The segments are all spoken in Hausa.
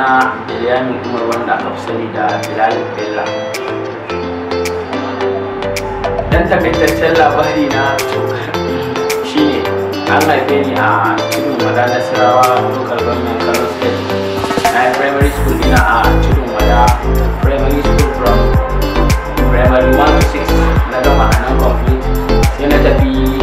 sunana Bilyamin Umar wanda aka fi sani da Bilal Bella. Dan takaitaccen labari na shine an haife ni a Tudun Wada Nasarawa local government Kano State. Na yi primary school ina a Tudun Wada primary school from primary 1 to 6 na gama a nan complete. Sai na tafi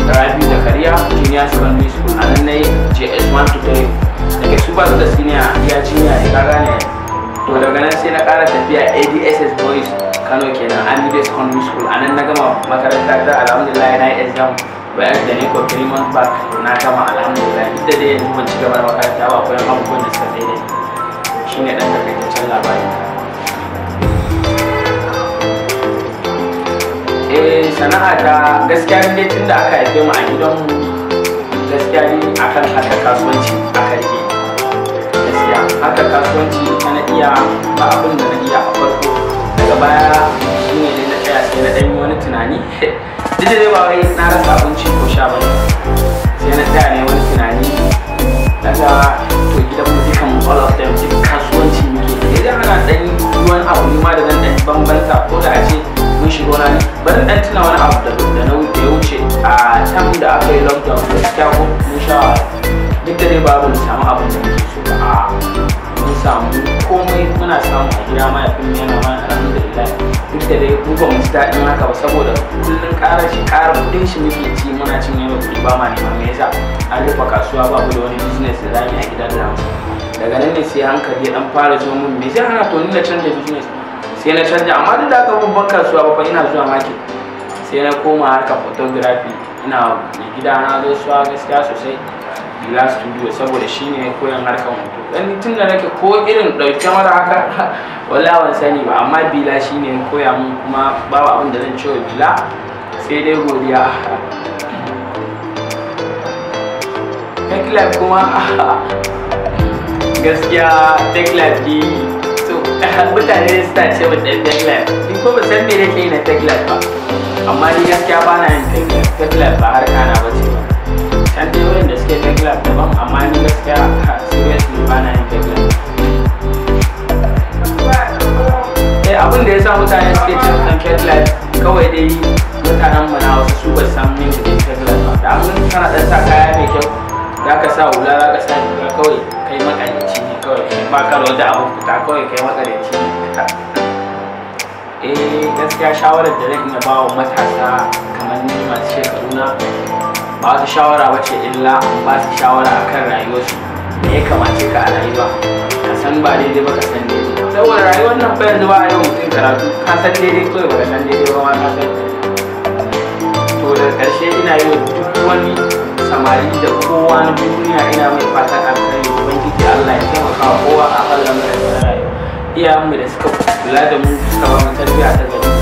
Rabi Zakariya Junior Secondary School a nan na yi JS 1 to 3 daga su ba su da senior iya junior ne ka gane. To daga nan sai na ƙara tafiya ADSS Boys Kano kenan Amide Secondary School a nan na gama makaranta ta alhamdulillah na yi exam bayan da ne ko 3 months back na gama alhamdulillah duk da dai yanzu ban ci gaba da makaranta ba akwai abubuwan da suka tsaye shine dan takaitaccen labari. Sana'a ta gaskiya ne tun da aka haife mu a gidanmu gaskiya ne akan haka kasuwanci aka rike gaskiya haka kasuwanci na iya ba abin da na iya a farko daga baya shine ne na tsaya sai na dan yi wani tunani duk da dai ba wai na rasa abinci ko sha bane sai na tsaya ne wani tunani daga to gidan mu dukan all of them duk kasuwanci muke idan ana dan yi wani abu ne ma da zan dan bambanta ko da a ce mun shigo na ne bari dan tuna wani abu da ya wuce a can da aka yi lockdown gaskiya ko mun sha duk da dai babu mu samu abin da muke so ba a mun samu komai muna samu a gida ma ya fi yana ma alhamdulillah duk da dai mu ba mu ji daɗin haka ba saboda kullum ƙara kuɗin shi muke ci muna cin yau kuɗi ba ma neman me yasa an rufe kasuwa ba mu da wani business da zamu yi a gidan da daga nan ne sai hankali ya dan fara zo mun me zai hana to ni na canza business sai na canja amma duk da aka babban kasuwa ba fa ina zuwa market sai na koma harkar photography ina mai gida na gaisuwa gaskiya sosai Bila Studio saboda shine koyan harkar hoto dan tun da nake ko irin dauke mara haka wallahi ban sani ba amma Bila shine koya mun kuma babu abin da zan ce wa Bila sai dai godiya. Tech Lab kuma gaskiya Tech Lab di mutane suna ce wa ɗan Tech Lab ni ko ba san me nake yi na Tech Lab ba amma ni gaskiya ba na yin Tech Lab ba harka na ba ce ba can dai wurin da suke Tech Lab daban amma ni gaskiya seriously ba na yin Tech Lab. Abin da ya sa mutane suke cin ɗan Tech Lab kawai dai mutanen mu na wasu su ba san min da Tech Lab ba da abin kana ɗan sa kaya mai kyau za ka sa hula za ka sa riga kawai kai makalici ne kawai ba ka da abin fita kawai kai makalici ne fita. Gaskiya shawarar da zan iya ba wa matasa kamar ni masu shekaru na ba wata shawara ba ce illa ba su shawara akan rayuwarsu da ya kamace ka a rayuwa ka san ba daidai ba ka san daidai saboda rayuwar nan fa yanzu ba a yau mutum karatu ka san daidai kawai ba ka san daidai ba ma ka san. To da ƙarshe ina yi wa duk wani samari da kowa na duniya ina mai fatan alkhairi ubangiji Allah ya taimaka wa kowa a kan lamarin rayuwa iyayenmu da suka kula da mu suka ba mu tarbiyya ta gari